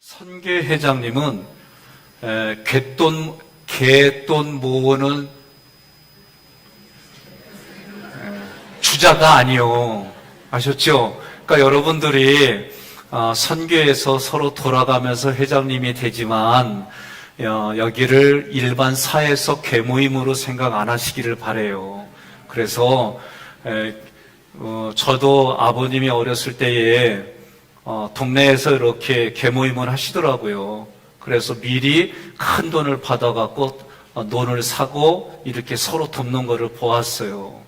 선교회 회장님은 개돈 모으는 주자가 아니요. 아셨죠? 그러니까 여러분들이 선교에서 서로 돌아가면서 회장님이 되지만 여기를 일반 사회적 개모임으로 생각 안 하시기를 바라요. 그래서 저도 아버님이 어렸을 때에 동네에서 이렇게 개모임을 하시더라고요. 그래서 미리 큰 돈을 받아갖고 논을 사고 이렇게 서로 돕는 것을 보았어요.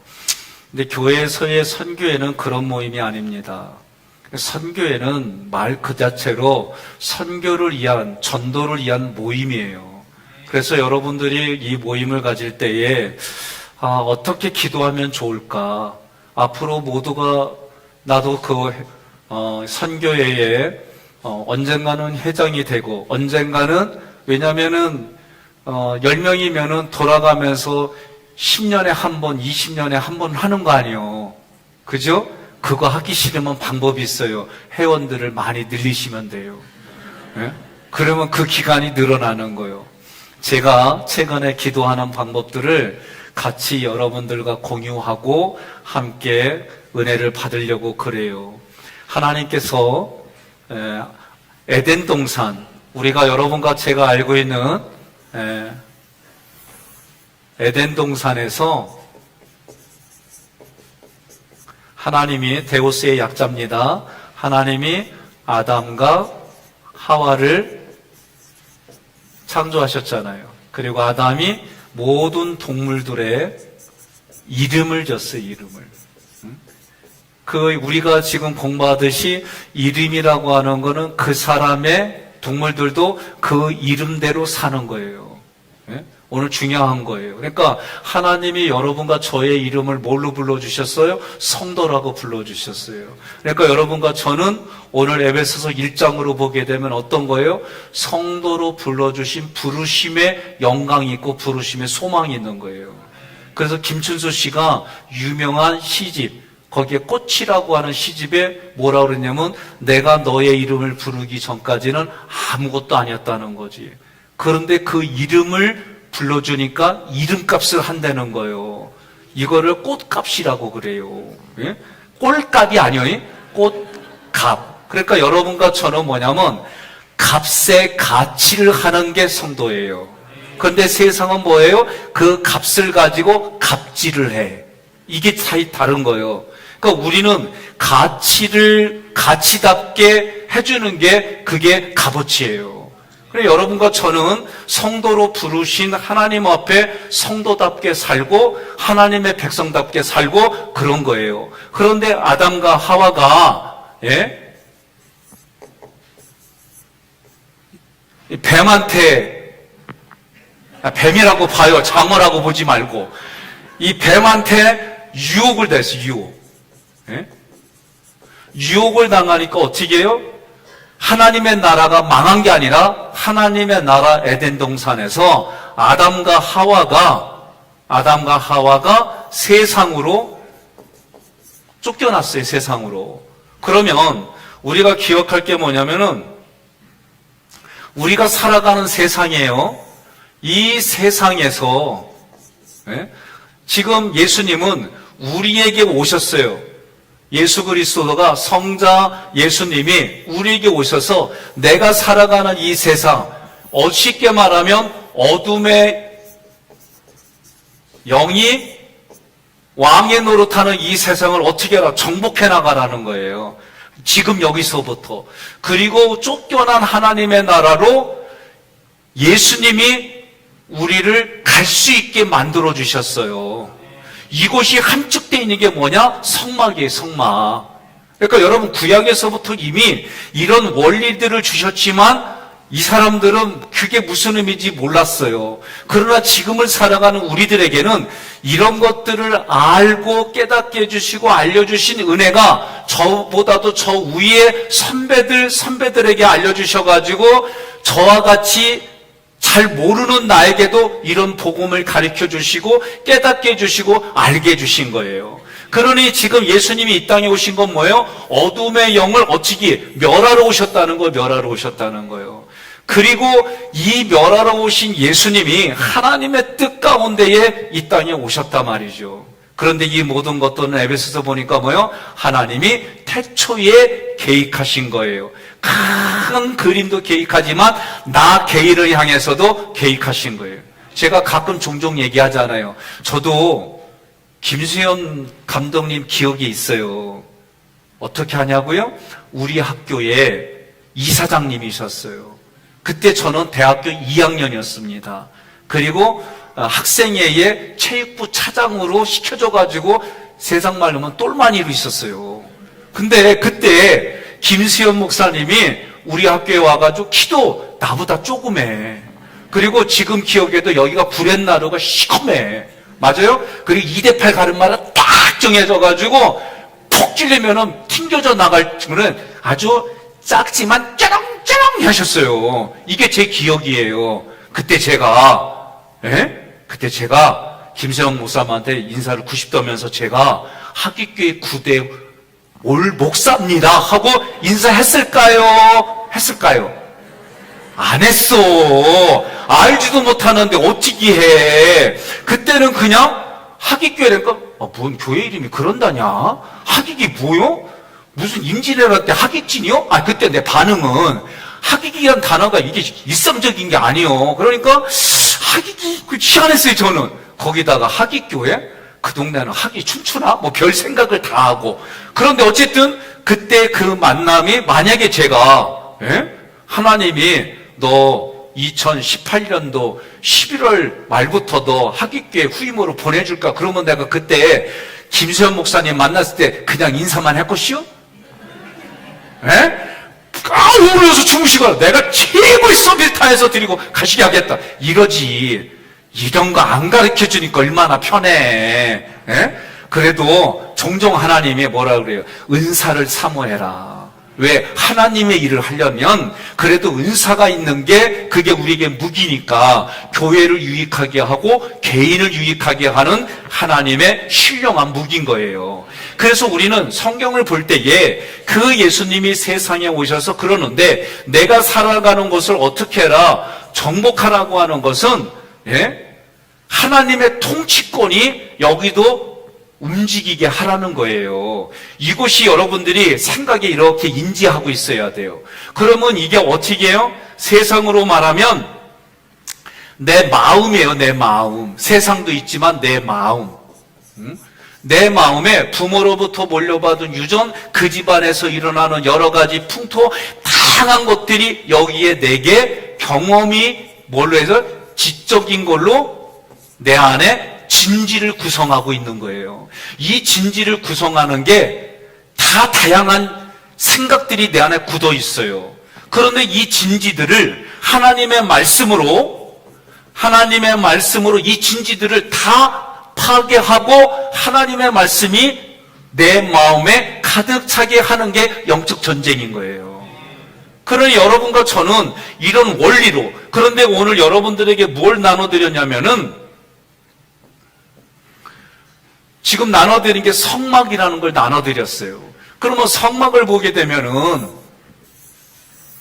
근데 교회에서의 선교회는 그런 모임이 아닙니다. 선교회는 말 그 자체로 선교를 위한, 전도를 위한 모임이에요. 그래서 여러분들이 이 모임을 가질 때에 어떻게 기도하면 좋을까? 앞으로 모두가 나도 그 선교회에 언젠가는 회장이 되고 언젠가는, 왜냐면은 10명이면은 돌아가면서 10년에 한 번, 20년에 한 번 하는 거 아니에요. 그죠? 그거 하기 싫으면 방법이 있어요. 회원들을 많이 늘리시면 돼요. 네? 그러면 그 기간이 늘어나는 거예요. 제가 최근에 기도하는 방법들을 같이 여러분들과 공유하고 함께 은혜를 받으려고 그래요. 하나님께서 에덴 동산, 우리가 여러분과 제가 알고 있는 에덴 동산에서 하나님이, 데우스의 약자입니다. 하나님이 아담과 하와를 창조하셨잖아요. 그리고 아담이 모든 동물들의 이름을 줬어요. 이름을. 우리가 지금 공부하듯이 이름이라고 하는 거는 그 사람의, 동물들도 그 이름대로 사는 거예요. 네? 오늘 중요한 거예요. 그러니까 하나님이 여러분과 저의 이름을 뭘로 불러주셨어요? 성도라고 불러주셨어요. 그러니까 여러분과 저는 오늘 에베소서 1장으로 보게 되면 어떤 거예요? 성도로 불러주신 부르심의 영광이 있고 부르심의 소망이 있는 거예요. 그래서 김춘수 씨가 유명한 시집, 거기에 꽃이라고 하는 시집에 뭐라고 그랬냐면, 내가 너의 이름을 부르기 전까지는 아무것도 아니었다는 거지. 그런데 그 이름을 불러주니까 이름값을 한다는 거예요. 이거를 꽃값이라고 그래요. 예? 꼴값이 아니에요. 꽃값. 그러니까 여러분과 저는 뭐냐면 값의 가치를 하는 게 성도예요. 그런데 세상은 뭐예요? 그 값을 가지고 갑질을 해. 이게 차이 다른 거예요. 그러니까 우리는 가치를 가치답게 해주는 게 그게 값어치예요. 그래, 여러분과 저는 성도로 부르신 하나님 앞에 성도답게 살고 하나님의 백성답게 살고 그런 거예요. 그런데 아담과 하와가 뱀한테, 뱀이라고 봐요. 장어라고 보지 말고. 이 뱀한테 유혹을 당했어요. 유혹을 당하니까 어떻게 해요? 하나님의 나라가 망한 게 아니라 하나님의 나라 에덴 동산에서 아담과 하와가 세상으로 쫓겨났어요. 세상으로. 그러면 우리가 기억할 게 뭐냐면은 우리가 살아가는 세상이에요. 이 세상에서 지금 예수님은 우리에게 오셨어요. 예수 그리스도가, 성자 예수님이 우리에게 오셔서 내가 살아가는 이 세상, 쉽게 말하면 어둠의 영이 왕의 노릇하는 이 세상을 어떻게 하라? 정복해 나가라는 거예요. 지금 여기서부터. 그리고 쫓겨난 하나님의 나라로 예수님이 우리를 갈 수 있게 만들어 주셨어요. 이곳이 함축되어 있는 게 뭐냐? 성막이에요, 성막. 그러니까 여러분, 구약에서부터 이미 이런 원리들을 주셨지만 이 사람들은 그게 무슨 의미인지 몰랐어요. 그러나 지금을 살아가는 우리들에게는 이런 것들을 알고 깨닫게 해주시고 알려주신 은혜가 저보다도 저 위에 선배들에게 알려주셔가지고 저와 같이 잘 모르는 나에게도 이런 복음을 가르쳐 주시고 깨닫게 해주시고 알게 해주신 거예요. 그러니 지금 예수님이 이 땅에 오신 건 뭐예요? 어둠의 영을 어찌기 멸하러 오셨다는 거예요. 멸하러 오셨다는 거예요. 그리고 이 멸하러 오신 예수님이 하나님의 뜻 가운데에 이 땅에 오셨단 말이죠. 그런데 이 모든 것들은 에베소서 보니까 뭐예요? 하나님이 태초에 계획하신 거예요. 큰 그림도 계획하지만 나 개인을 향해서도 계획하신 거예요. 제가 가끔 종종 얘기하잖아요. 저도 김수현 감독님 기억이 있어요. 어떻게 하냐고요? 우리 학교에 이사장님이셨어요. 그때 저는 대학교 2학년이었습니다. 그리고 학생회의 체육부 차장으로 시켜줘가지고 세상 말로 하면 똘마니로 있었어요. 근데 그때 김수현 목사님이 우리 학교에 와가지고 키도 나보다 조그매. 그리고 지금 기억에도 여기가 구렛나루가 시커매. 맞아요? 그리고 2대8 가르마가 딱 정해져가지고 톡 찔리면은 튕겨져 나갈 줄은 아주 작지만 쩌렁쩌렁 하셨어요. 이게 제 기억이에요. 그때 제가 김세영 목사님한테 인사를 90도면서 제가 하기교회 9대 올 목사입니다 하고 인사했을까요? 했을까요? 안 했어. 알지도 못하는데 어찌기 해. 그때는 그냥 하기교회니까 뭔 교회 이름이 그런다냐? 하기기 뭐요? 무슨 임진왜란 때 하기진이요? 그때 내 반응은 하기기란 단어가 이게 일상적인 게 아니에요. 그러니까 하기기 희한했어요. 저는 거기다가 하기교회 그 동네는 하기 춤추나 뭐 별 생각을 다 하고. 그런데 어쨌든 그때 그 만남이 만약에 제가 하나님이 너 2018년도 11월 말부터 너 하기교회 후임으로 보내줄까? 그러면 내가 그때 김수현 목사님 만났을 때 그냥 인사만 할 것이요? 울면서 주무시거나 내가 최고의 서비스타에서 드리고 가시게 하겠다. 이러지. 이런 거 안 가르쳐 주니까 얼마나 편해. 그래도 종종 하나님이 뭐라 그래요? 은사를 사모해라. 왜? 하나님의 일을 하려면 그래도 은사가 있는 게 그게 우리에게 무기니까 교회를 유익하게 하고 개인을 유익하게 하는 하나님의 신령한 무기인 거예요. 그래서 우리는 성경을 볼 때에 그 예수님이 세상에 오셔서 그러는데 내가 살아가는 것을 어떻게 해라? 정복하라고 하는 것은 하나님의 통치권이 여기도 움직이게 하라는 거예요. 이것이 여러분들이 생각에 이렇게 인지하고 있어야 돼요. 그러면 이게 어떻게 해요? 세상으로 말하면 내 마음이에요. 내 마음. 세상도 있지만 내 마음. 내 마음에 부모로부터 물려받은 유전, 그 집안에서 일어나는 여러 가지 풍토, 다양한 것들이 여기에 내게 경험이 뭘로 해서 지적인 걸로 내 안에 진지를 구성하고 있는 거예요. 이 진지를 구성하는 게 다 다양한 생각들이 내 안에 굳어 있어요. 그런데 이 진지들을 하나님의 말씀으로 이 진지들을 다 파괴하고 하나님의 말씀이 내 마음에 가득 차게 하는 게 영적 전쟁인 거예요. 그러니 여러분과 저는 이런 원리로, 그런데 오늘 여러분들에게 뭘 나눠드렸냐면은 지금 나눠드린 게 성막이라는 걸 나눠드렸어요. 그러면 성막을 보게 되면은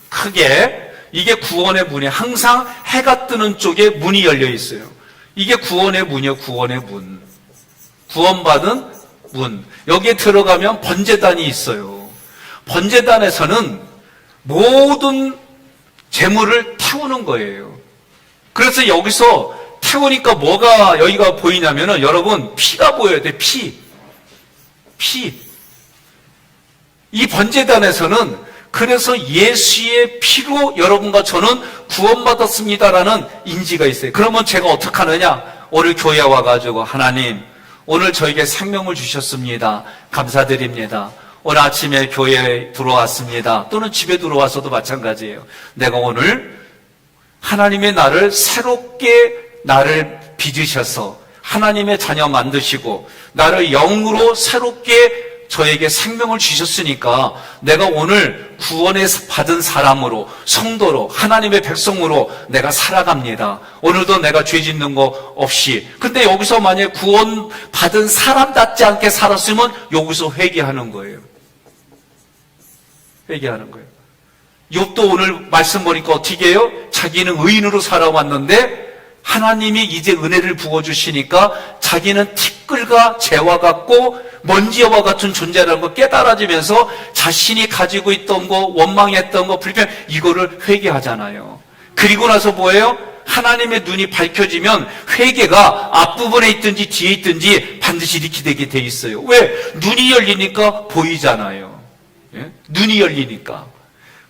크게 이게 구원의 문이 항상 해가 뜨는 쪽에 문이 열려 있어요. 이게 구원의 문이요. 구원의 문. 구원받은 문. 여기에 들어가면 번제단이 있어요. 번제단에서는 모든 재물을 태우는 거예요. 그래서 여기서 태우니까 뭐가 여기가 보이냐면은 여러분 피가 보여야 돼. 피. 이 번제단에서는 그래서 예수의 피로 여러분과 저는 구원받았습니다라는 인지가 있어요. 그러면 제가 어떻게 하느냐? 오늘 교회에 와가지고 하나님 오늘 저에게 생명을 주셨습니다. 감사드립니다. 오늘 아침에 교회에 들어왔습니다. 또는 집에 들어와서도 마찬가지예요. 내가 오늘 하나님의 나를 새롭게 나를 빚으셔서 하나님의 자녀 만드시고 나를 영으로 새롭게 저에게 생명을 주셨으니까 내가 오늘 구원에 받은 사람으로, 성도로, 하나님의 백성으로 내가 살아갑니다. 오늘도 내가 죄 짓는 거 없이. 근데 여기서 만약에 구원 받은 사람답지 않게 살았으면 여기서 회개하는 거예요. 회개하는 거예요. 욥도 오늘 말씀 보니까 어떻게 해요? 자기는 의인으로 살아왔는데 하나님이 이제 은혜를 부어주시니까 자기는 티끌과 재와 같고 먼지와 같은 존재라는 걸 깨달아지면서 자신이 가지고 있던 거, 원망했던 거, 불편, 이거를 회개하잖아요. 그리고 나서 뭐예요? 하나님의 눈이 밝혀지면 회개가 앞부분에 있든지 뒤에 있든지 반드시 이렇게 되게 돼 있어요. 왜? 눈이 열리니까 보이잖아요. 예? 눈이 열리니까.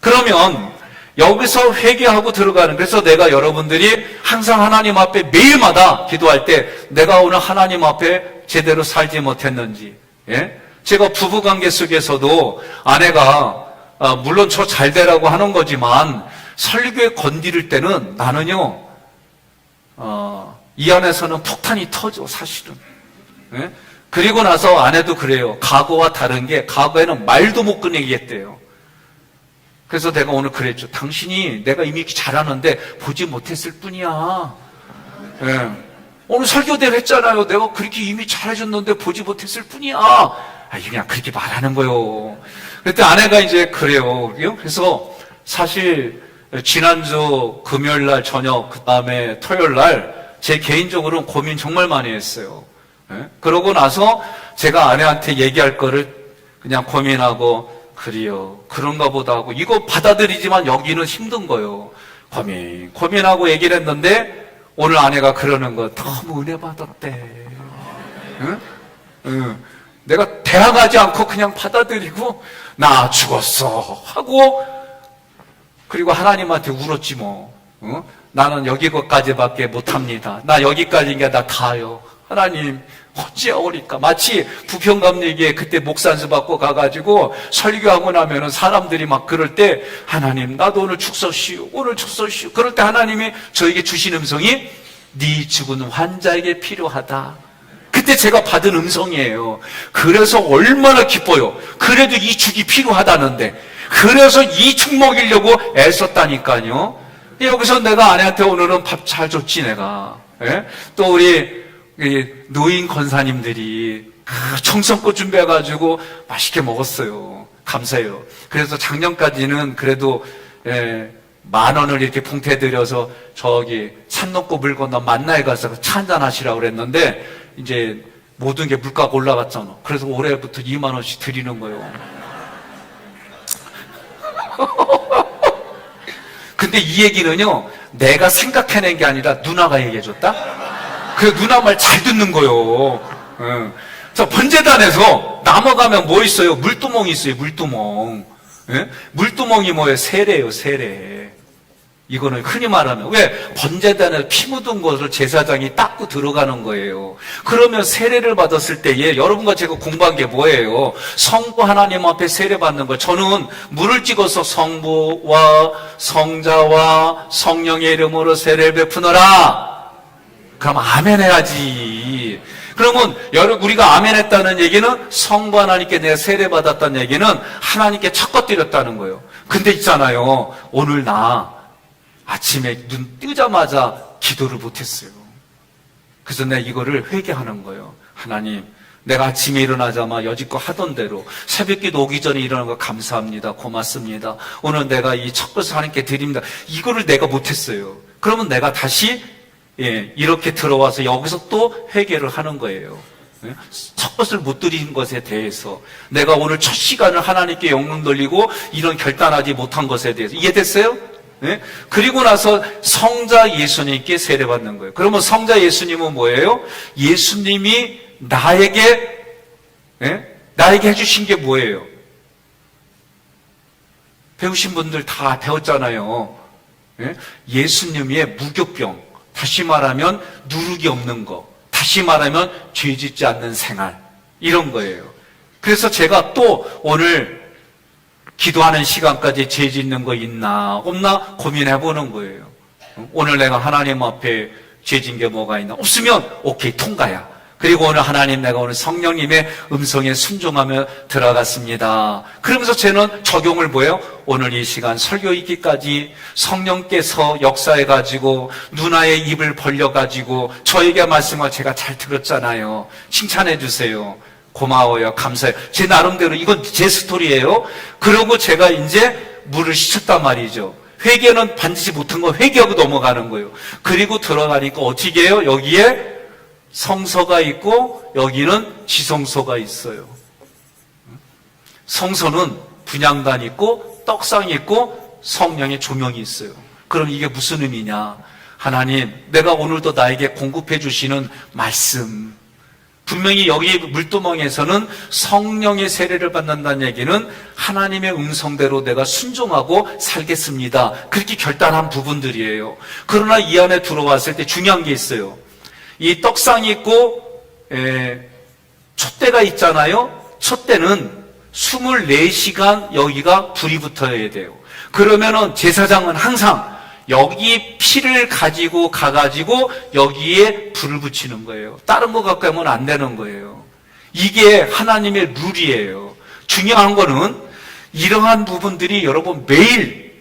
그러면 여기서 회개하고 들어가는, 그래서 내가 여러분들이 항상 하나님 앞에 매일마다 기도할 때 내가 오늘 하나님 앞에 제대로 살지 못했는지, 예? 제가 부부관계 속에서도 아내가 물론 저 잘 되라고 하는 거지만 설교에 건드릴 때는 나는요 이 안에서는 폭탄이 터져 사실은. 예? 그리고 나서 아내도 그래요. 과거와 다른 게 과거에는 말도 못 꺼내게 했대요. 그래서 내가 오늘 그랬죠. 당신이 내가 이미 잘하는데 보지 못했을 뿐이야. 예. 오늘 설교대로 했잖아요. 내가 그렇게 이미 잘해줬는데 보지 못했을 뿐이야. 그냥 그렇게 말하는 거예요. 그때 아내가 이제 그래요. 그래서 사실 지난주 금요일 날 저녁, 그 다음에 토요일 날 제 개인적으로는 고민 정말 많이 했어요. 예? 그러고 나서 제가 아내한테 얘기할 거를 그냥 고민하고 그래요. 그런가 보다 하고 이거 받아들이지만 여기는 힘든 거예요. 고민하고 얘기를 했는데 오늘 아내가 그러는 거 너무 은혜 받았대. 응? 응. 내가 대항하지 않고 그냥 받아들이고 나 죽었어 하고 그리고 하나님한테 울었지 뭐. 응? 나는 여기까지밖에 못합니다. 나 여기까지인게 나 가요. 하나님 어찌하오리까. 마치 부평감리교에 그때 목산수 받고 가가지고 설교하고 나면은 사람들이 막 그럴 때 하나님 나도 오늘 죽소시오, 오늘 죽소시오. 그럴 때 하나님이 저에게 주신 음성이 네 죽은 환자에게 필요하다. 그때 제가 받은 음성이에요. 그래서 얼마나 기뻐요. 그래도 이 죽이 필요하다는데 그래서 이 죽 먹이려고 애썼다니까요. 여기서 내가 아내한테 오늘은 밥 잘 줬지 내가. 예? 또 우리 노인 권사님들이 청성꽃 준비해가지고 맛있게 먹었어요. 감사해요. 그래서 작년까지는 그래도 10,000원을 이렇게 봉태드려서 저기 산 넘고 물 건너 만나에 가서 차 한잔 하시라고 그랬는데 이제 모든 게 물가가 올라갔잖아. 그래서 올해부터 20,000원씩 드리는 거예요. 근데 이 얘기는요 내가 생각해낸 게 아니라 누나가 얘기해줬다? 그 누나 말 잘 듣는 거요. 자, 번제단에서 넘어가면 뭐 있어요? 물두멍이 있어요, 물두멍. 예? 물두멍이 뭐예요? 세례예요, 세례. 이거는 흔히 말하면, 왜? 번제단에 피 묻은 것을 제사장이 닦고 들어가는 거예요. 그러면 세례를 받았을 때에, 여러분과 제가 공부한 게 뭐예요? 성부 하나님 앞에 세례 받는 거. 저는 물을 찍어서 성부와 성자와 성령의 이름으로 세례를 베푸노라. 그럼 아멘 해야지. 그러면 우리가 아멘 했다는 얘기는 성부 하나님께 내가 세례 받았다는 얘기는 하나님께 첫것 드렸다는 거예요. 근데 있잖아요. 오늘 나 아침에 눈 뜨자마자 기도를 못했어요. 그래서 내가 이거를 회개하는 거예요. 하나님, 내가 아침에 일어나자마자 여지껏 하던 대로 새벽기도 오기 전에 일어나는 거 감사합니다. 고맙습니다. 오늘 내가 이 첫것을 하나님께 드립니다. 이거를 내가 못했어요. 그러면 내가 다시 이렇게 들어와서 여기서 또 회개를 하는 거예요. 첫 것을 못 드린 것에 대해서 내가 오늘 첫 시간을 하나님께 영광 돌리고 이런 결단하지 못한 것에 대해서 이해됐어요? 네? 그리고 나서 성자 예수님께 세례받는 거예요. 그러면 성자 예수님은 뭐예요? 예수님이 나에게 해주신 게 뭐예요? 배우신 분들 다 배웠잖아요. 예수님의 무교병, 다시 말하면 누룩이 없는 거, 다시 말하면 죄 짓지 않는 생활, 이런 거예요. 그래서 제가 또 오늘 기도하는 시간까지 죄 짓는 거 있나 없나 고민해 보는 거예요. 오늘 내가 하나님 앞에 죄 짓는 게 뭐가 있나? 없으면 오케이 통과야. 그리고 오늘 하나님, 내가 오늘 성령님의 음성에 순종하며 들어갔습니다. 그러면서 저는 적용을 뭐예요? 오늘 이 시간 설교 있기까지 성령께서 역사해가지고 누나의 입을 벌려가지고 저에게 말씀을 제가 잘 들었잖아요. 칭찬해 주세요. 고마워요. 감사해요. 제 나름대로 이건 제 스토리예요. 그러고 제가 이제 물을 씻었단 말이죠. 회개는 반드시 못한 거 회개하고 넘어가는 거예요. 그리고 들어가니까 어떻게 해요? 여기에 성서가 있고 여기는 지성소가 있어요. 성서는 분향단 있고 떡상이 있고 성령의 조명이 있어요. 그럼 이게 무슨 의미냐? 하나님, 내가 오늘도 나에게 공급해 주시는 말씀, 분명히 여기 물두멍에서는 성령의 세례를 받는다는 얘기는 하나님의 음성대로 내가 순종하고 살겠습니다. 그렇게 결단한 부분들이에요. 그러나 이 안에 들어왔을 때 중요한 게 있어요. 이 떡상이 있고 촛대가 있잖아요. 촛대는 24시간 여기가 불이 붙어야 돼요. 그러면은 제사장은 항상 여기 피를 가지고 가가지고 여기에 불을 붙이는 거예요. 다른 거 갖고 하면 안 되는 거예요. 이게 하나님의 룰이에요. 중요한 거는 이러한 부분들이 여러분 매일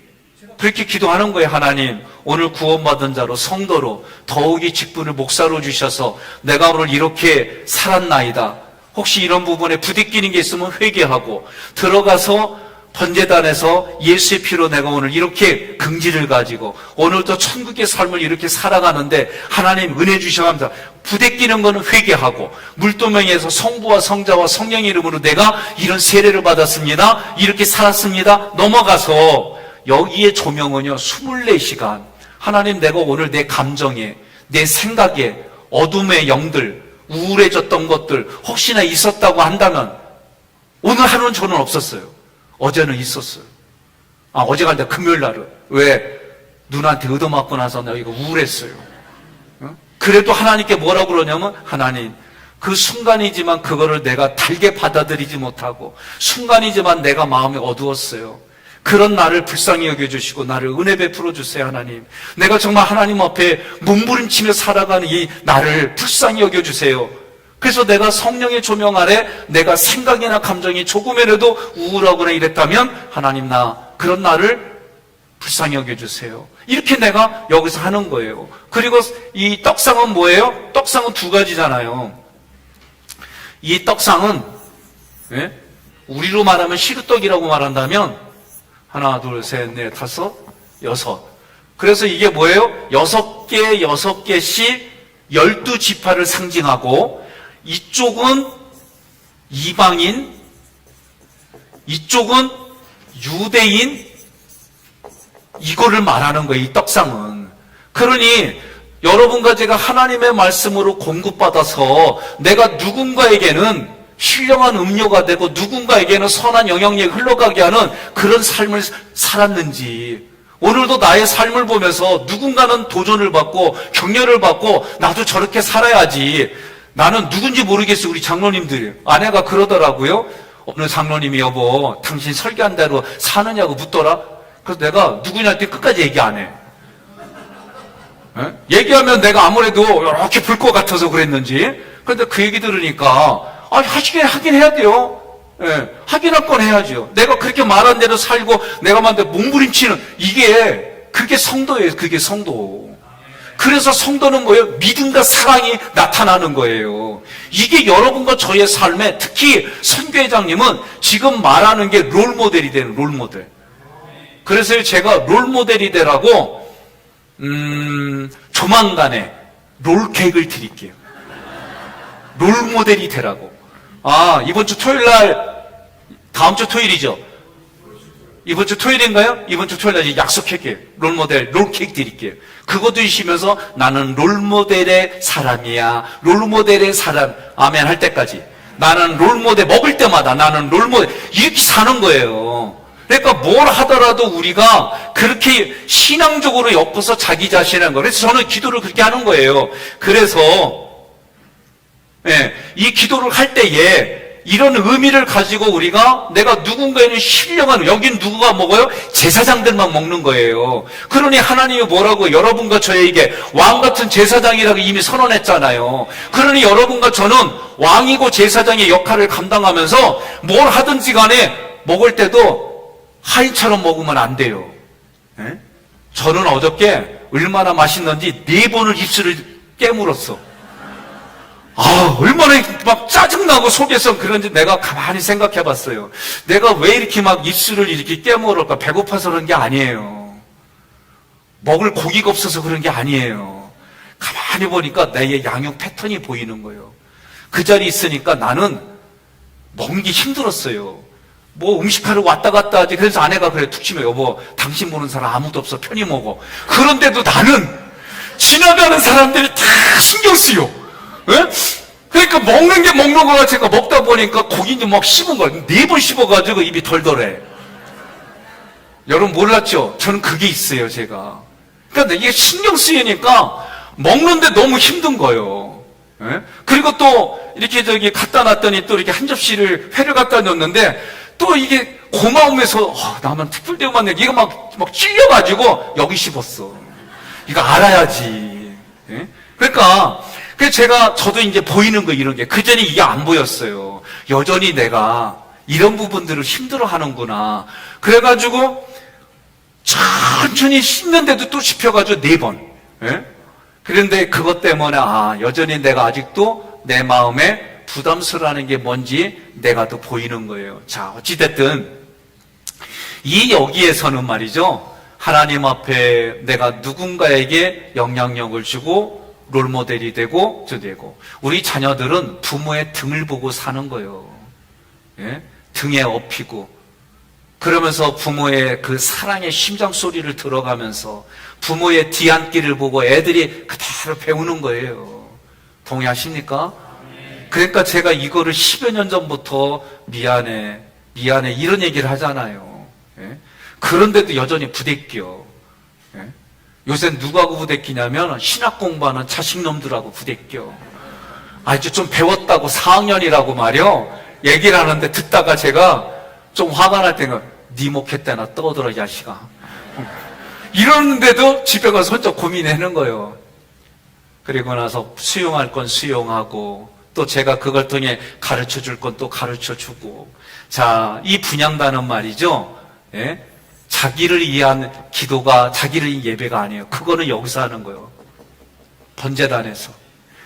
그렇게 기도하는 거예요. 하나님, 오늘 구원받은 자로 성도로 더욱이 직분을 목사로 주셔서 내가 오늘 이렇게 살았나이다. 혹시 이런 부분에 부딪히는 게 있으면 회개하고 들어가서 번제단에서 예수의 피로 내가 오늘 이렇게 긍지를 가지고 오늘도 천국의 삶을 이렇게 살아가는데 하나님 은혜 주셔야 합니다. 부대끼는 거는 회개하고 물도명에서 성부와 성자와 성령의 이름으로 내가 이런 세례를 받았습니다. 이렇게 살았습니다. 넘어가서 여기에 조명은요 24시간 하나님, 내가 오늘 내 감정에, 내 생각에 어둠의 영들, 우울해졌던 것들 혹시나 있었다고 한다면 오늘 하루는 저는 없었어요. 어제는 있었어요. 어제가 아니라 금요일 날은. 왜? 누나한테 얻어맞고 나서 내가 이거 우울했어요. 그래도 하나님께 뭐라고 그러냐면, 하나님, 그 순간이지만 그거를 내가 달게 받아들이지 못하고 순간이지만 내가 마음이 어두웠어요. 그런 나를 불쌍히 여겨주시고 나를 은혜 베풀어 주세요. 하나님, 내가 정말 하나님 앞에 몸부림치며 살아가는 이 나를 불쌍히 여겨주세요. 그래서 내가 성령의 조명 아래 내가 생각이나 감정이 조금이라도 우울하거나 이랬다면 하나님, 나 그런 나를 불쌍히 여겨주세요. 이렇게 내가 여기서 하는 거예요. 그리고 이 떡상은 뭐예요? 떡상은 두 가지잖아요. 이 떡상은 우리로 말하면 시루떡이라고 말한다면 하나, 둘, 셋, 넷, 다섯, 여섯. 그래서 이게 뭐예요? 6개, 6개씩 12지파를 상징하고 이쪽은 이방인, 이쪽은 유대인, 이거를 말하는 거예요. 이 떡상은. 그러니 여러분과 제가 하나님의 말씀으로 공급받아서 내가 누군가에게는 신령한 음료가 되고 누군가에게는 선한 영향력이 흘러가게 하는 그런 삶을 살았는지, 오늘도 나의 삶을 보면서 누군가는 도전을 받고 격려를 받고 나도 저렇게 살아야지. 나는 누군지 모르겠어요. 우리 장로님들이, 아내가 그러더라고요. 어느 장로님이, 여보, 당신 설교한 대로 사느냐고 묻더라. 그래서 내가 누구냐 했더니 끝까지 얘기 안 해. 얘기하면 내가 아무래도 이렇게 불 것 같아서 그랬는지. 그런데 그 얘기 들으니까 하긴 해야 돼요. 하긴 할 건 해야죠. 내가 그렇게 말한 대로 살고 내가 만든 몸부림치는 그게 성도예요. 그게 성도. 그래서 성도는 뭐예요? 믿음과 사랑이 나타나는 거예요. 이게 여러분과 저의 삶에, 특히 선교회장님은 지금 말하는 게 롤모델이 되는 롤모델. 그래서 제가 롤모델이 되라고 조만간에 롤케이크를 드릴게요. 롤모델이 되라고. 이번 주 토요일 날, 다음 주 토요일이죠? 이번 주 토요일인가요? 이번 주 토요일 날 약속할게요. 롤모델, 롤케이크 드릴게요. 그거 드시면서 나는 롤모델의 사람이야. 롤모델의 사람. 아멘 할 때까지. 나는 롤모델, 먹을 때마다 나는 롤모델. 이렇게 사는 거예요. 그러니까 뭘 하더라도 우리가 그렇게 신앙적으로 엮어서 자기 자신을, 그래서 저는 기도를 그렇게 하는 거예요. 그래서 이 기도를 할 때에 이런 의미를 가지고 우리가 내가 누군가에는 신령한, 여긴 누구가 먹어요? 제사장들만 먹는 거예요. 그러니 하나님이 뭐라고 여러분과 저에게 왕 같은 제사장이라고 이미 선언했잖아요. 그러니 여러분과 저는 왕이고 제사장의 역할을 감당하면서 뭘 하든지 간에 먹을 때도 하인처럼 먹으면 안 돼요. 네? 저는 어저께 얼마나 맛있는지 4번을 입술을 깨물었어. 얼마나 막 짜증나고 속에서 그런지 내가 가만히 생각해 봤어요. 내가 왜 이렇게 막 입술을 이렇게 깨물을까? 배고파서 그런 게 아니에요. 먹을 고기가 없어서 그런 게 아니에요. 가만히 보니까 나의 양육 패턴이 보이는 거예요. 그 자리에 있으니까 나는 먹는 게 힘들었어요. 뭐 음식하러 왔다 갔다 하지. 그래서 아내가 그래, 툭 치면 여보, 당신 보는 사람 아무도 없어. 편히 먹어. 그런데도 나는 지나가는 사람들이 다 신경 쓰여. 예? 그러니까 먹는 게 먹는 거 같으니까 먹다 보니까 고기 좀 막 씹은 거야. 4번 씹어가지고 입이 덜덜해. 여러분 몰랐죠? 저는 그게 있어요, 제가. 그러니까 이게 신경 쓰이니까 먹는데 너무 힘든 거예요. 예? 그리고 또 이렇게 갖다 놨더니 또 이렇게 한 접시를 회를 갖다 놨는데 또 이게 고마움에서 나만 특별 대우만 내. 이거 막 찔려가지고 여기 씹었어. 이거 알아야지. 예? 그러니까 그래서 저도 이제 보이는 거 이런 게. 그전에 이게 안 보였어요. 여전히 내가 이런 부분들을 힘들어 하는구나. 그래가지고 천천히 씹는데도 또 씹혀가지고 4번. 예? 그런데 그것 때문에 여전히 내가 아직도 내 마음에 부담스러워하는 게 뭔지 내가 또 보이는 거예요. 자, 어찌됐든 이 여기에서는 말이죠. 하나님 앞에 내가 누군가에게 영향력을 주고 롤모델이 되고 우리 자녀들은 부모의 등을 보고 사는 거예요. 예? 등에 업히고 그러면서 부모의 그 사랑의 심장 소리를 들어가면서 부모의 뒤안길을 보고 애들이 그대로 배우는 거예요. 동의하십니까? 그러니까 제가 이거를 10여 년 전부터 미안해 이런 얘기를 하잖아요. 예? 그런데도 여전히 부대껴. 예? 요새 누구하고 부대끼냐면 신학 공부하는 자식놈들하고 부대껴. 이제 좀 배웠다고 4학년이라고 말이요. 얘기를 하는데 듣다가 제가 좀 화가 날 때가 네 목회 때나 떠들어 이 자식아. 이러는데도 집에 가서 혼자 고민하는 거예요. 그리고 나서 수용할 건 수용하고 또 제가 그걸 통해 가르쳐 줄 건 또 가르쳐 주고. 자, 이 분향단은 말이죠. 예? 자기를 위한 기도가, 자기를 위한 예배가 아니에요. 그거는 여기서 하는 거예요. 번제단에서.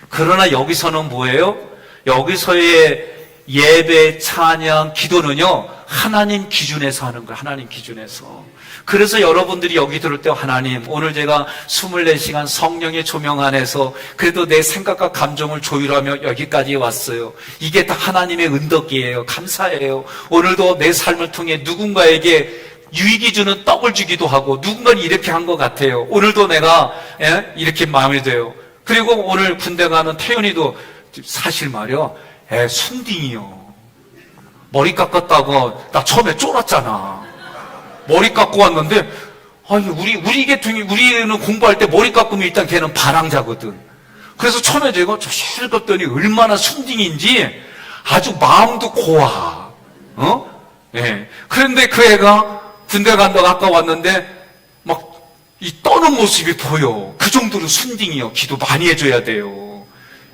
그러나 여기서는 뭐예요? 여기서의 예배, 찬양, 기도는요, 하나님 기준에서 하는 거예요. 하나님 기준에서. 그래서 여러분들이 여기 들을 때 하나님, 오늘 제가 24시간 성령의 조명 안에서 그래도 내 생각과 감정을 조율하며 여기까지 왔어요. 이게 다 하나님의 은덕이에요. 감사해요. 오늘도 내 삶을 통해 누군가에게 유익이 주는 떡을 주기도 하고 누군가는 이렇게 한 것 같아요. 오늘도 내가 이렇게 마음이 돼요. 그리고 오늘 군대 가는 태연이도 사실 말이요, 순딩이요. 머리 깎았다고 나 처음에 쫄았잖아. 머리 깎고 왔는데 우리 계통이, 우리는 공부할 때 머리 깎으면 일단 걔는 반항자거든. 그래서 처음에 제가 조실 깎더니 얼마나 순딩인지 아주 마음도 고와. 예. 그런데 그 애가 군대 간다고 아까 왔는데 막 이 떠는 모습이 보여. 그 정도로 순딩이요. 기도 많이 해줘야 돼요.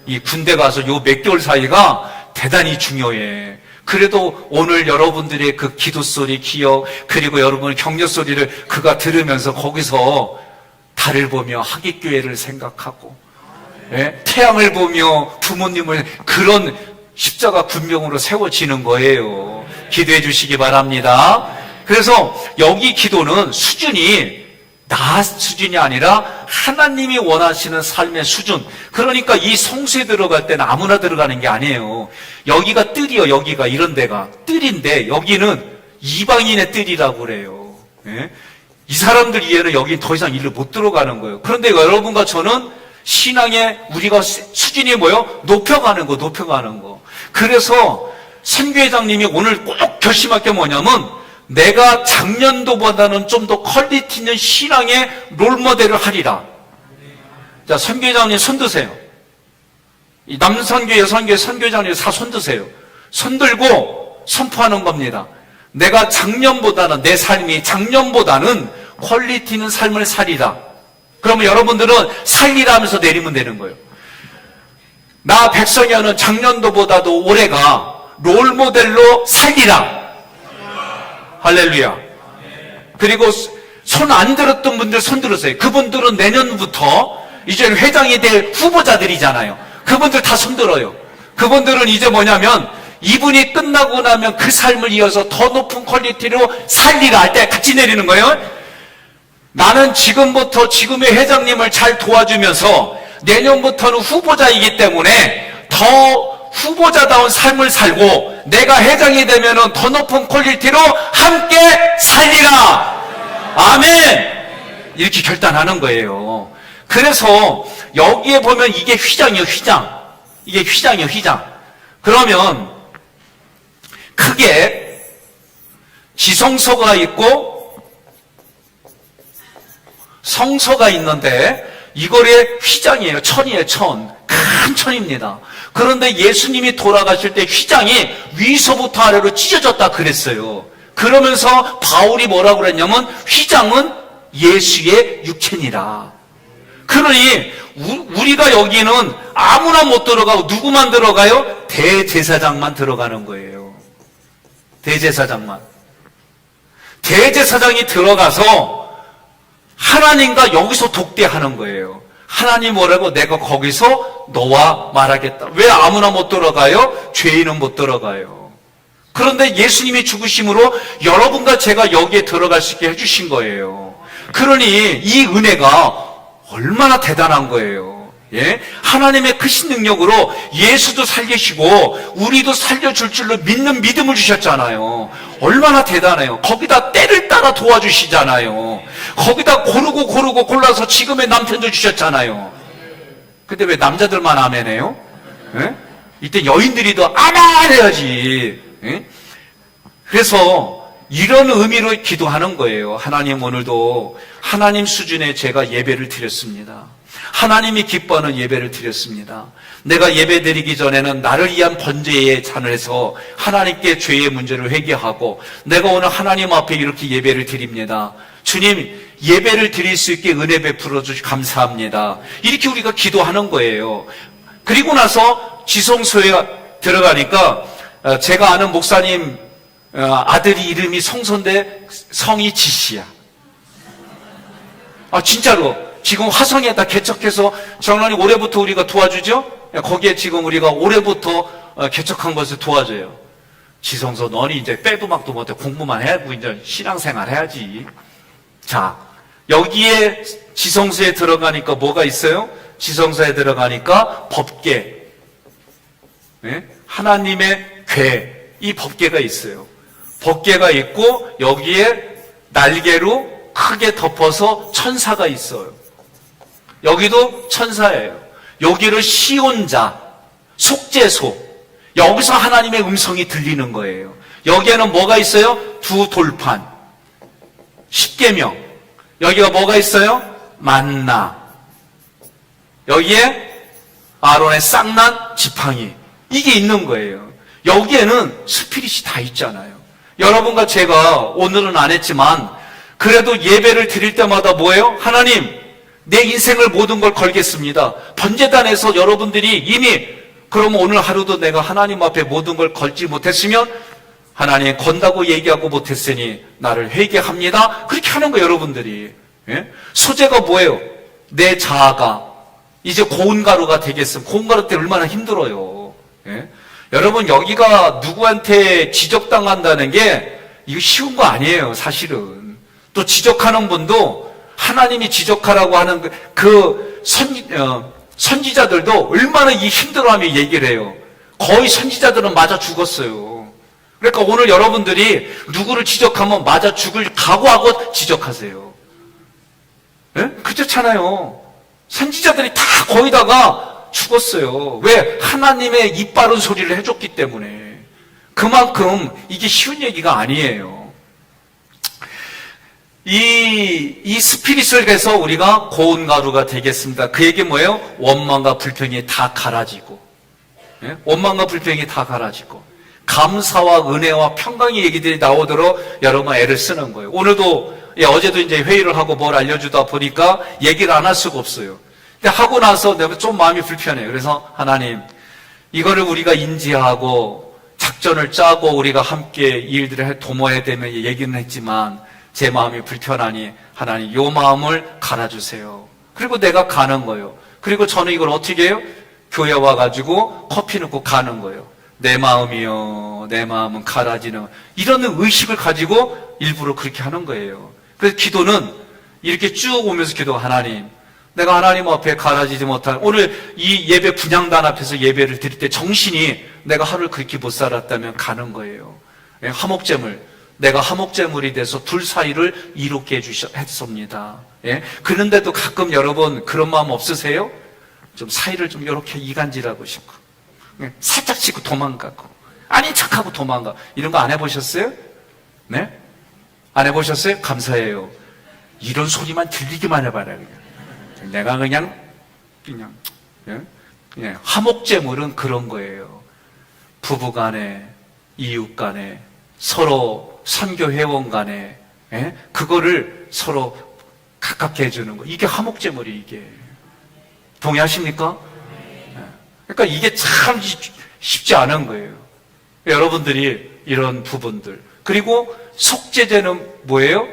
이 군대 가서 요 몇 개월 사이가 대단히 중요해. 그래도 오늘 여러분들의 그 기도 소리, 기억, 그리고 여러분의 격려 소리를 그가 들으면서 거기서 달을 보며 하객교회를 생각하고, 예? 태양을 보며 부모님을, 그런 십자가 군병으로 세워지는 거예요. 기도해 주시기 바랍니다. 그래서 여기 기도는 수준이 나 수준이 아니라 하나님이 원하시는 삶의 수준. 그러니까 이 성수에 들어갈 때는 아무나 들어가는 게 아니에요. 여기가 뜰이요. 여기가 이런 데가 뜰인데 여기는 이방인의 뜰이라고 그래요. 예? 이 사람들 이해는 여기 더 이상 일로 못 들어가는 거예요. 그런데 여러분과 저는 신앙의 우리가 수준이 뭐예요? 높여가는 거. 그래서 선교회장님이 오늘 꼭 결심할 게 뭐냐면 내가 작년도보다는 좀 더 퀄리티 있는 신앙의 롤모델을 하리라. 자, 선교회장님 손 드세요. 이 남선교회, 선교회, 선교회장님 다 손 드세요. 손들고 선포하는 겁니다. 내가 작년보다는, 내 삶이 작년보다는 퀄리티 있는 삶을 살리라. 그러면 여러분들은 살리라 하면서 내리면 되는 거예요. 나 백성현은 작년도보다도 올해가 롤모델로 살리라. 할렐루야. 그리고 손 안 들었던 분들 손 들으세요. 그분들은 내년부터 이제 회장이 될 후보자들이잖아요. 그분들 다 손 들어요. 그분들은 이제 뭐냐면 이분이 끝나고 나면 그 삶을 이어서 더 높은 퀄리티로 살리라 할 때 같이 내리는 거예요. 나는 지금부터 지금의 회장님을 잘 도와주면서 내년부터는 후보자이기 때문에 더 후보자다운 삶을 살고 내가 회장이 되면은 더 높은 퀄리티로 함께 살리라. 아멘. 이렇게 결단하는 거예요. 그래서 여기에 보면 이게 휘장이에요, 휘장. 이게 휘장이에요, 휘장. 그러면 크게 지성소가 있고 성소가 있는데 이거의 휘장이에요. 천이에요, 천. 큰 천입니다. 그런데 예수님이 돌아가실 때 휘장이 위서부터 아래로 찢어졌다 그랬어요. 그러면서 바울이 뭐라고 그랬냐면 휘장은 예수의 육체니라. 그러니 우리가 여기는 아무나 못 들어가고 누구만 들어가요? 대제사장만 들어가는 거예요. 대제사장만. 대제사장이 들어가서 하나님과 여기서 독대하는 거예요. 하나님 뭐라고? 내가 거기서 너와 말하겠다. 왜 아무나 못 들어가요? 죄인은 못 들어가요. 그런데 예수님이 죽으심으로 여러분과 제가 여기에 들어갈 수 있게 해주신 거예요. 그러니 이 은혜가 얼마나 대단한 거예요. 예? 하나님의 크신 능력으로 예수도 살리시고 우리도 살려줄 줄로 믿는 믿음을 주셨잖아요. 얼마나 대단해요. 거기다 때를 따라 도와주시잖아요. 거기다 고르고 골라서 지금의 남편도 주셨잖아요. 근데 왜 남자들만 아멘해요? 예? 이때 여인들이 더 아멘 해야지. 예? 그래서 이런 의미로 기도하는 거예요. 하나님, 오늘도 하나님 수준의 제가 예배를 드렸습니다. 하나님이 기뻐하는 예배를 드렸습니다. 내가 예배 드리기 전에는 나를 위한 번제에 찬해서 하나님께 죄의 문제를 회개하고 내가 오늘 하나님 앞에 이렇게 예배를 드립니다. 주님, 예배를 드릴 수 있게 은혜 베풀어 주시 감사합니다. 이렇게 우리가 기도하는 거예요. 그리고 나서 지성소에 들어가니까 제가 아는 목사님 아들이 이름이 성소인데 성이 지씨야. 진짜로 지금 화성에다 개척해서 정란이 올해부터 우리가 도와주죠? 거기에 지금 우리가 올해부터 개척한 것을 도와줘요. 지성소 너니 이제 빼도 막도 못해 공부만 해야고 이제 신앙생활 해야지. 자, 여기에 지성소에 들어가니까 뭐가 있어요? 지성소에 들어가니까 법궤, 하나님의 궤, 이 법궤가 있어요. 법궤가 있고 여기에 날개로 크게 덮어서 천사가 있어요. 여기도 천사예요. 여기를 시온자, 속죄소, 여기서 하나님의 음성이 들리는 거예요. 여기에는 뭐가 있어요? 두 돌판, 십계명. 여기가 뭐가 있어요? 만나. 여기에 아론의 쌍난 지팡이, 이게 있는 거예요. 여기에는 스피릿이 다 있잖아요. 여러분과 제가 오늘은 안 했지만 그래도 예배를 드릴 때마다 뭐예요? 하나님, 내 인생을 모든 걸 걸겠습니다. 번제단에서 여러분들이 이미 그러면 오늘 하루도 내가 하나님 앞에 모든 걸 걸지 못했으면 하나님 건다고 얘기하고 못했으니 나를 회개합니다. 그렇게 하는 거예요, 여러분들이. 예? 소재가 뭐예요? 내 자아가 이제 고운 가루가 되겠으면 고운 가루 때 얼마나 힘들어요. 예? 여러분, 여기가 누구한테 지적당한다는 게 이거 쉬운 거 아니에요, 사실은. 또 지적하는 분도 하나님이 지적하라고 하는 선지자들도 얼마나 이 힘들어하며 얘기를 해요. 거의 선지자들은 맞아 죽었어요. 그러니까 오늘 여러분들이 누구를 지적하면 맞아 죽을 각오하고 지적하세요. 예? 그렇잖아요. 선지자들이 다 거기다가 죽었어요. 왜? 하나님의 입 바른 소리를 해줬기 때문에. 그만큼 이게 쉬운 얘기가 아니에요. 이 스피릿을 해서 우리가 고운 가루가 되겠습니다. 그 얘기 뭐예요? 원망과 불평이 다 갈아지고, 예? 원망과 불평이 다 갈아지고, 감사와 은혜와 평강의 얘기들이 나오도록 여러분 애를 쓰는 거예요. 오늘도, 어제도 이제 회의를 하고 뭘 알려주다 보니까 얘기를 안 할 수가 없어요. 근데 하고 나서 내가 좀 마음이 불편해요. 그래서 하나님, 이거를 우리가 인지하고 작전을 짜고 우리가 함께 이 일들을 도모해야 되면 얘기는 했지만 제 마음이 불편하니 하나님 이 마음을 갈아주세요. 그리고 내가 가는 거예요. 그리고 저는 이걸 어떻게 해요? 교회 와가지고 커피 넣고 가는 거예요. 내 마음이요, 내 마음은 갈아지는, 이런 의식을 가지고 일부러 그렇게 하는 거예요. 그래서 기도는 이렇게 쭉 오면서 하나님, 내가 하나님 앞에 갈아지지 못한, 오늘 이 예배 분향단 앞에서 예배를 드릴 때 정신이 내가 하루를 그렇게 못 살았다면 가는 거예요. 화목제물, 내가 화목제물이 돼서 둘 사이를 이롭게 해주셨습니다. 그런데도 가끔 여러분 그런 마음 없으세요? 좀 사이를 좀 이렇게 이간질하고 싶고, 살짝 치고 도망가고, 아닌 척하고 도망가. 이런 거 안 해보셨어요? 네? 안 해보셨어요? 감사해요. 이런 소리만 들리기만 해봐라, 그냥. 내가 그냥, 화목제물은 그런 거예요. 부부 간에, 이웃 간에, 서로 선교회원 간에, 그거를 서로 가깝게 해주는 거. 이게 화목제물이 이게. 동의하십니까? 그러니까 이게 참 쉽지 않은 거예요. 여러분들이 이런 부분들. 그리고 속죄제는 뭐예요?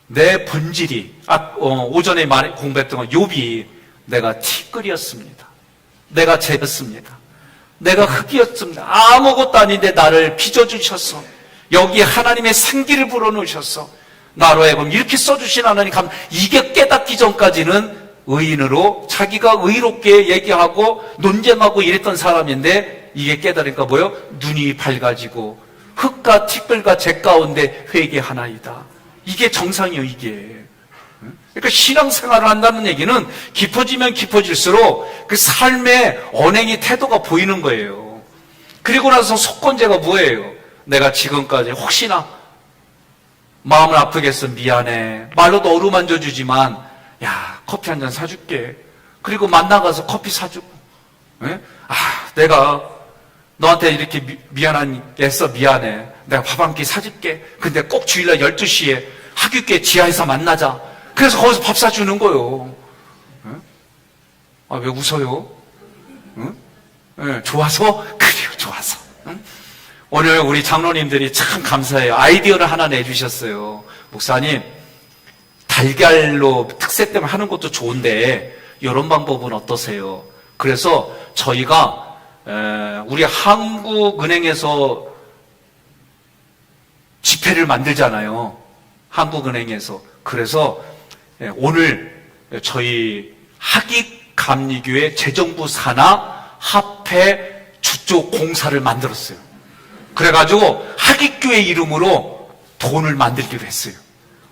내 본질이, 오전에 공부했던 건 욥이 내가 티끌이었습니다. 내가 재였습니다. 내가 흙이었습니다. 아무것도 아닌데 나를 빚어주셔서 여기에 하나님의 생기를 불어넣으셔서 나로 하여금 이렇게 써주신 하나님 이게 깨닫기 전까지는 의인으로 자기가 의롭게 얘기하고 논쟁하고 이랬던 사람인데 이게 깨달으니까 뭐예요? 눈이 밝아지고 흙과 티끌과 재 가운데 회개하나이다. 이게 정상이에요, 이게. 그러니까 신앙생활을 한다는 얘기는 깊어지면 깊어질수록 그 삶의 언행이 태도가 보이는 거예요. 그리고 나서 속건제가 뭐예요? 내가 지금까지 혹시나 마음을 아프게 해서 미안해. 말로도 어루만져 주지만 야, 커피 한 잔 사줄게. 그리고 만나가서 커피 사주고. 내가 너한테 이렇게 미안한 게 했어. 미안해. 내가 밥 한 끼 사줄게. 근데 꼭 주일날 12시에 학교교회 지하에서 만나자. 그래서 거기서 밥 사주는 거예요. 왜 웃어요? 좋아서? 그래요, 좋아서. 오늘 우리 장로님들이 참 감사해요. 아이디어를 하나 내주셨어요. 목사님, 달걀로 특색 때문에 하는 것도 좋은데 이런 방법은 어떠세요? 그래서 저희가 우리 한국은행에서 지폐를 만들잖아요. 한국은행에서. 그래서 오늘 저희 학익감리교회 재정부 산하 합회 주조 공사를 만들었어요. 그래가지고 학익교회 이름으로 돈을 만들기로 했어요.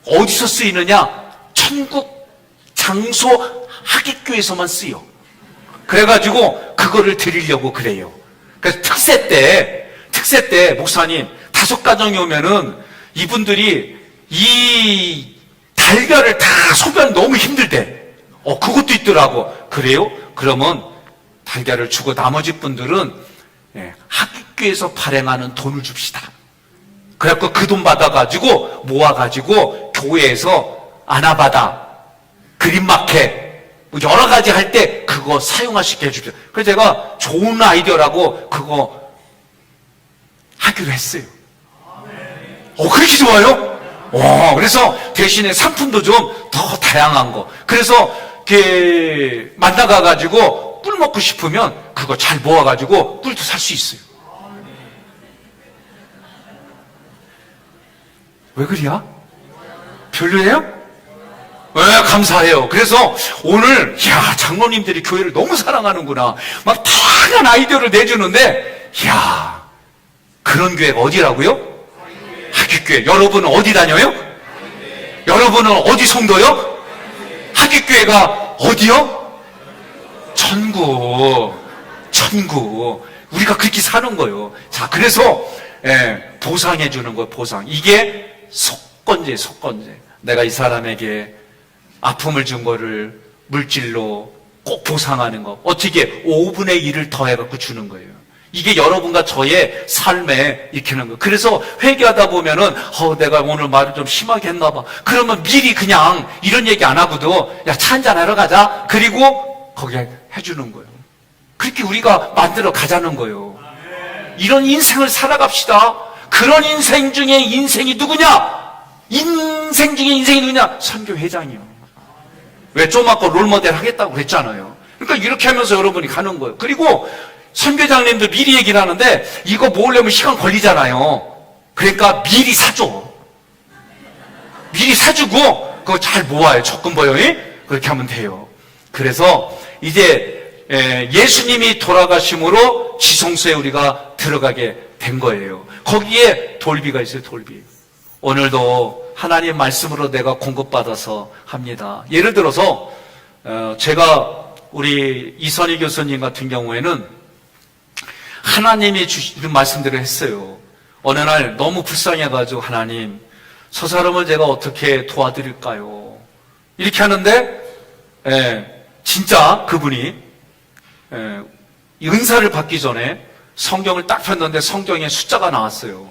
어디서 쓰이느냐? 천국 장소 학익교회에서만 쓰여. 그래가지고 그거를 드리려고 그래요. 그래서 특세 때 목사님 5가정이 오면은 이분들이 이 달걀을 다 소비하는 너무 힘들대. 그것도 있더라고. 그래요? 그러면 달걀을 주고 나머지 분들은 학익교회에서 발행하는 돈을 줍시다. 그래갖고 그 돈 받아가지고 모아가지고 교회에서 아나바다, 그린마켓 여러 가지 할 때 그거 사용할 수 있게 해주세요. 그래서 제가 좋은 아이디어라고 그거 하기로 했어요. 그렇게 좋아요? 그래서 대신에 상품도 좀 더 다양한 거. 그래서 이렇게 만나가가지고 꿀 먹고 싶으면 그거 잘 모아가지고 꿀도 살 수 있어요. 왜 그래야? 별로예요? 네, 감사해요. 그래서 오늘 장로님들이 교회를 너무 사랑하는구나. 막 다양한 아이디어를 내주는데 그런 교회가 어디라고요? 학익교회. 여러분은 어디 다녀요? 여러분은 어디 성도요? 학익교회가 어디요? 천국. 우리가 그렇게 사는 거예요. 자, 그래서 보상해 주는 거예요. 보상. 이게 속건제. 내가 이 사람에게 아픔을 준 거를 물질로 꼭 보상하는 거. 어떻게 5분의 1을 더해갖고 주는 거예요. 이게 여러분과 저의 삶에 익히는 거예요. 그래서 회개하다 보면은 내가 오늘 말을 좀 심하게 했나 봐. 그러면 미리 그냥 이런 얘기 안 하고도 야, 차 한잔 하러 가자. 그리고 거기에 해주는 거예요. 그렇게 우리가 만들어 가자는 거예요. 이런 인생을 살아갑시다. 그런 인생 중에 인생이 누구냐? 인생 중에 인생이 누구냐? 선교회장이요. 왜 좀 아까 롤모델 하겠다고 그랬잖아요. 그러니까 이렇게 하면서 여러분이 가는 거예요. 그리고 선교장님들 미리 얘기를 하는데 이거 모으려면 시간 걸리잖아요. 그러니까 미리 사줘. 미리 사주고 그거 잘 모아요. 적금 보여. 그렇게 하면 돼요. 그래서 이제 예수님이 돌아가심으로 지성소에 우리가 들어가게 된 거예요. 거기에 돌비가 있어요. 돌비. 오늘도 하나님 말씀으로 내가 공급받아서 합니다. 예를 들어서 제가 우리 이선희 교수님 같은 경우에는 하나님이 주시는 말씀들을 했어요. 어느 날 너무 불쌍해가지고 하나님 저 사람을 제가 어떻게 도와드릴까요? 이렇게 하는데 진짜 그분이 은사를 받기 전에 성경을 딱 폈는데 성경에 숫자가 나왔어요.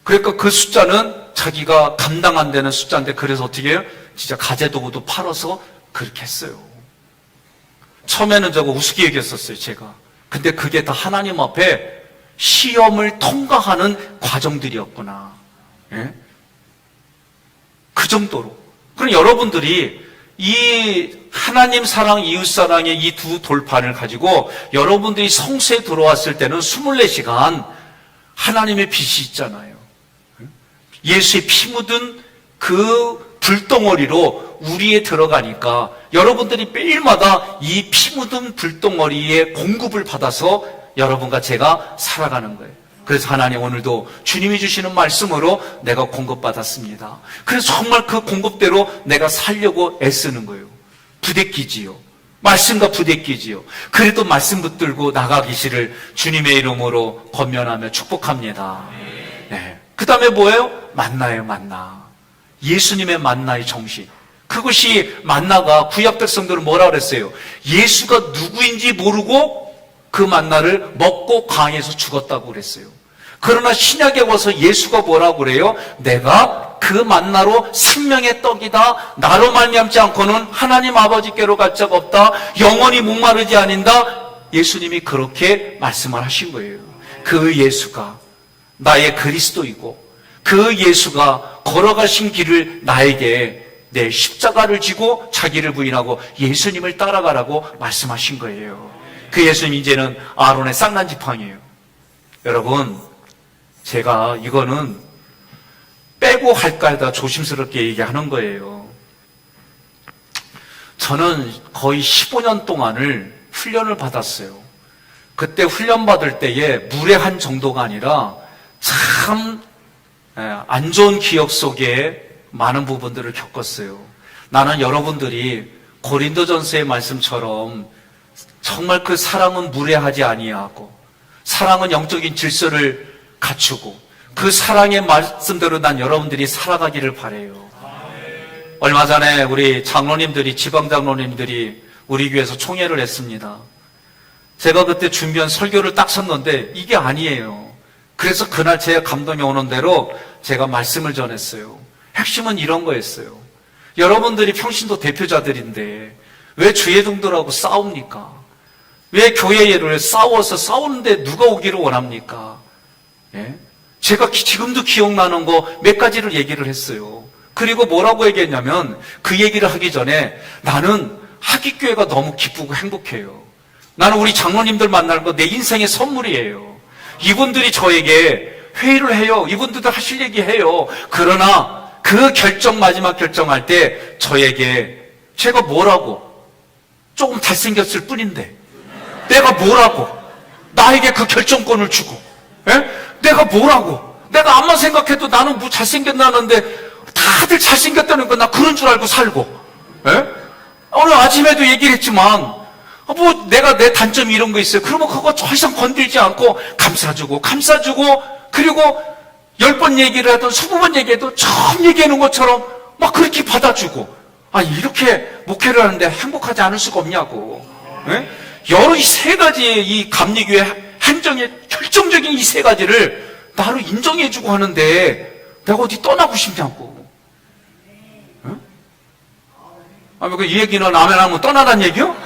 그러니까 그 숫자는 자기가 감당 안 되는 숫자인데 그래서 어떻게 해요? 진짜 가재도구도 팔아서 그렇게 했어요. 처음에는 저거 우습게 얘기했었어요, 제가. 근데 그게 다 하나님 앞에 시험을 통과하는 과정들이었구나. 그 정도로. 그럼 여러분들이 이 하나님 사랑, 이웃 사랑의 이 두 돌판을 가지고 여러분들이 성수에 들어왔을 때는 24시간 하나님의 빛이 있잖아요. 예수의 피 묻은 그 불덩어리로 우리에 들어가니까 여러분들이 매일마다 이 피 묻은 불덩어리의 공급을 받아서 여러분과 제가 살아가는 거예요. 그래서 하나님 오늘도 주님이 주시는 말씀으로 내가 공급받았습니다. 그래서 정말 그 공급대로 내가 살려고 애쓰는 거예요. 부대끼지요. 말씀과 부대끼지요. 그래도 말씀 붙들고 나가기시를 주님의 이름으로 권면하며 축복합니다. 네. 그 다음에 뭐예요? 만나예요, 만나. 예수님의 만나의 정신. 그것이 만나가 구약 백성들은 뭐라 그랬어요? 예수가 누구인지 모르고 그 만나를 먹고 강에서 죽었다고 그랬어요. 그러나 신약에 와서 예수가 뭐라고 그래요? 내가 그 만나로 생명의 떡이다. 나로 말미암지 않고는 하나님 아버지께로 갈 자가 없다. 영원히 목마르지 않는다. 예수님이 그렇게 말씀을 하신 거예요. 그 예수가 나의 그리스도이고 그 예수가 걸어가신 길을 나에게 내 십자가를 지고 자기를 부인하고 예수님을 따라가라고 말씀하신 거예요. 그 예수님 이제는 아론의 쌍난 지팡이에요. 여러분, 제가 이거는 빼고 할까 하다 조심스럽게 얘기하는 거예요. 저는 거의 15년 동안을 훈련을 받았어요. 그때 훈련 받을 때에 무례한 정도가 아니라 참 안 좋은 기억 속에 많은 부분들을 겪었어요. 나는 여러분들이 고린도전서의 말씀처럼 정말 그 사랑은 무례하지 아니하고 사랑은 영적인 질서를 갖추고 그 사랑의 말씀대로 난 여러분들이 살아가기를 바라요. 얼마 전에 우리 장로님들이 지방 장로님들이 우리 교회에서 총회를 했습니다. 제가 그때 준비한 설교를 딱 썼는데 이게 아니에요. 그래서 그날 제 감동이 오는 대로 제가 말씀을 전했어요. 핵심은 이런 거였어요. 여러분들이 평신도 대표자들인데 왜 주예종들하고 싸웁니까? 왜 교회를 싸워서 싸우는데 누가 오기를 원합니까? 제가 지금도 기억나는 거 몇 가지를 얘기를 했어요. 그리고 뭐라고 얘기했냐면 그 얘기를 하기 전에 나는 하깃교회가 너무 기쁘고 행복해요. 나는 우리 장로님들 만나는 거 내 인생의 선물이에요. 이분들이 저에게 회의를 해요. 이분들도 하실 얘기 해요. 그러나 그 결정, 마지막 결정할 때 저에게 제가 뭐라고? 조금 잘생겼을 뿐인데 내가 뭐라고? 나에게 그 결정권을 주고 내가 뭐라고? 내가 암만 생각해도 나는 뭐 잘생겼다는데 다들 잘생겼다는 건 나 그런 줄 알고 살고 오늘 아침에도 얘기를 했지만 뭐 내가 내 단점이 이런 거 있어요. 그러면 그거 더 이상 건들지 않고 감싸주고 그리고 10번 얘기를 하든 20번 얘기해도 처음 얘기하는 것처럼 막 그렇게 받아주고 이렇게 목회를 하는데 행복하지 않을 수가 없냐고. 여러 세 가지의 이 감리교회 행정의 결정적인 이 세 가지를 나로 인정해주고 하는데 내가 어디 떠나고 싶냐고. 응? 이 얘기는 아멘 하면 떠나란 얘기요?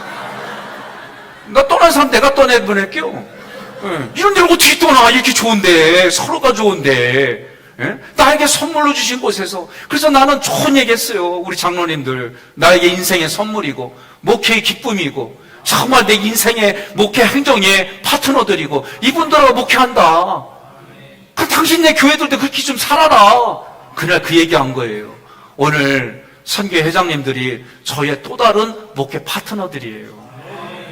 나 떠난 사람 내가 떠내보낼게요. 이런 데를 어떻게 떠나? 이렇게 좋은데, 서로가 좋은데, 나에게 선물로 주신 곳에서. 그래서 나는 좋은 얘기 했어요. 우리 장로님들, 나에게 인생의 선물이고 목회의 기쁨이고 정말 내 인생의 목회 행정의 파트너들이고 이분들하고 목회한다. 그 당신 내 교회들도 그렇게 좀 살아라. 그날 그 얘기한 거예요. 오늘 선교회 회장님들이 저의 또 다른 목회 파트너들이에요.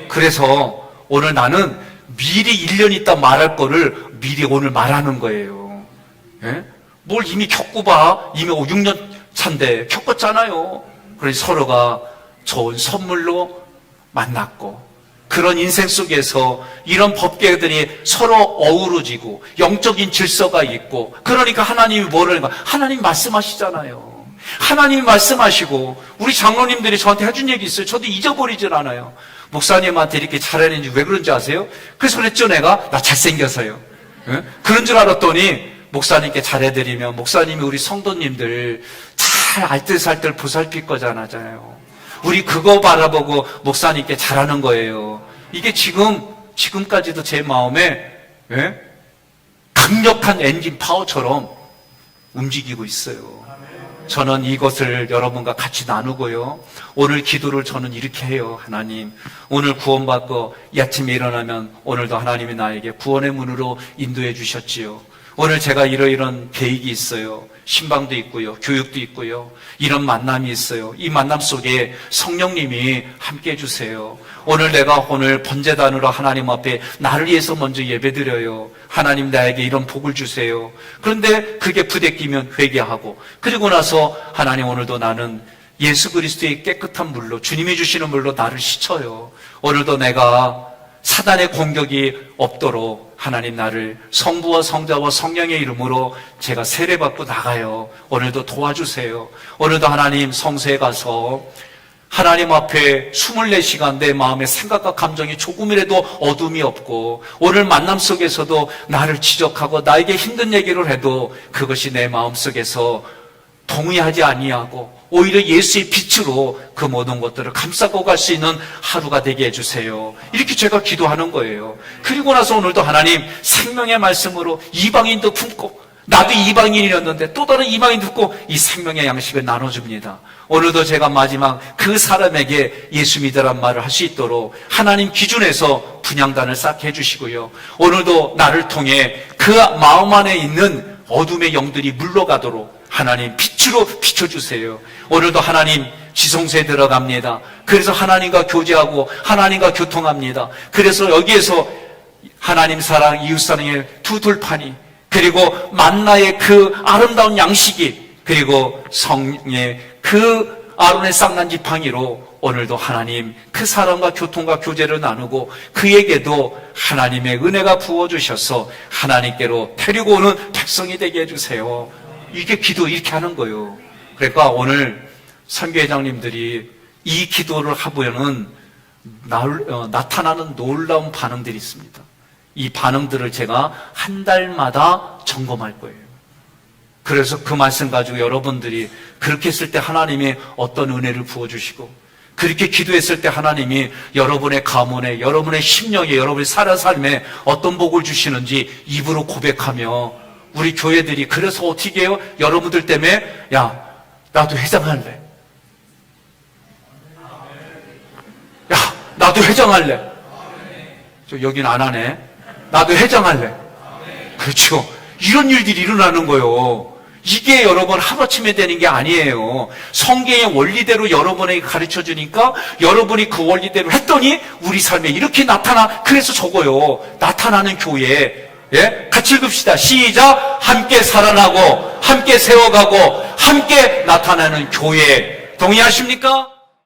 그래서 오늘 나는 미리 1년 있다 말할 거를 미리 오늘 말하는 거예요. 예? 뭘 이미 겪고 봐. 이미 6년 차인데 겪었잖아요. 그래서 서로가 좋은 선물로 만났고 그런 인생 속에서 이런 법계들이 서로 어우러지고 영적인 질서가 있고 그러니까 하나님이 뭐를 하나님 말씀하시잖아요. 하나님이 말씀하시고 우리 장로님들이 저한테 해준 얘기 있어요. 저도 잊어버리질 않아요. 목사님한테 이렇게 잘하는지 왜 그런지 아세요? 그래서 그랬죠. 내가 나 잘생겨서요. 응? 그런 줄 알았더니 목사님께 잘해드리면 목사님이 우리 성도님들 잘 알뜰살뜰 보살필 거잖아요. 우리 그거 바라보고 목사님께 잘하는 거예요. 이게 지금까지도 제 마음에 강력한 엔진 파워처럼 움직이고 있어요. 저는 이것을 여러분과 같이 나누고요. 오늘 기도를 저는 이렇게 해요. 하나님, 오늘 구원받고 이 아침에 일어나면 오늘도 하나님이 나에게 구원의 문으로 인도해 주셨지요. 오늘 제가 이런 계획이 있어요. 신방도 있고요. 교육도 있고요. 이런 만남이 있어요. 이 만남 속에 성령님이 함께 해주세요. 오늘 내가 번제단으로 하나님 앞에 나를 위해서 먼저 예배드려요. 하나님 나에게 이런 복을 주세요. 그런데 그게 부대끼면 회개하고 그리고 나서 하나님 오늘도 나는 예수 그리스도의 깨끗한 물로 주님이 주시는 물로 나를 씻어요. 오늘도 내가 사단의 공격이 없도록 하나님 나를 성부와 성자와 성령의 이름으로 제가 세례받고 나가요. 오늘도 도와주세요. 오늘도 하나님 성소에 가서 하나님 앞에 24시간 내 마음의 생각과 감정이 조금이라도 어둠이 없고 오늘 만남 속에서도 나를 지적하고 나에게 힘든 얘기를 해도 그것이 내 마음속에서 동의하지 아니하고 오히려 예수의 빛으로 그 모든 것들을 감싸고 갈 수 있는 하루가 되게 해주세요. 이렇게 제가 기도하는 거예요. 그리고 나서 오늘도 하나님 생명의 말씀으로 이방인도 품고 나도 이방인이었는데 또 다른 이방인 듣고 이 생명의 양식을 나눠줍니다. 오늘도 제가 마지막 그 사람에게 예수 믿으란 말을 할 수 있도록 하나님 기준에서 분향단을 쌓게 해주시고요. 오늘도 나를 통해 그 마음 안에 있는 어둠의 영들이 물러가도록 하나님 빛으로 비춰주세요. 오늘도 하나님 지성소에 들어갑니다. 그래서 하나님과 교제하고 하나님과 교통합니다. 그래서 여기에서 하나님 사랑, 이웃 사랑의 두 돌판이 그리고 만나의 그 아름다운 양식이 그리고 성령의 그 아론의 쌍난 지팡이로 오늘도 하나님 그 사람과 교통과 교제를 나누고 그에게도 하나님의 은혜가 부어주셔서 하나님께로 데리고 오는 백성이 되게 해주세요. 이게 기도 이렇게 하는 거예요. 그러니까 오늘 선교회장님들이 이 기도를 하면은 나타나는 놀라운 반응들이 있습니다. 이 반응들을 제가 한 달마다 점검할 거예요. 그래서 그 말씀 가지고 여러분들이 그렇게 했을 때 하나님이 어떤 은혜를 부어주시고 그렇게 기도했을 때 하나님이 여러분의 가문에 여러분의 심령에 여러분의 살아 삶에 어떤 복을 주시는지 입으로 고백하며 우리 교회들이 그래서 어떻게 해요? 여러분들 때문에 야 나도 회장할래. 야 나도 회장할래. 저 여긴 안 하네. 나도 회장할래. 그렇죠. 이런 일들이 일어나는 거예요. 이게 여러분 하루아침에 되는 게 아니에요. 성경의 원리대로 여러분에게 가르쳐 주니까 여러분이 그 원리대로 했더니 우리 삶에 이렇게 나타나. 그래서 적어요. 나타나는 교회. 예? 같이 읽읍시다. 시작. 함께 살아나고 함께 세워가고 함께 나타나는 교회. 동의하십니까?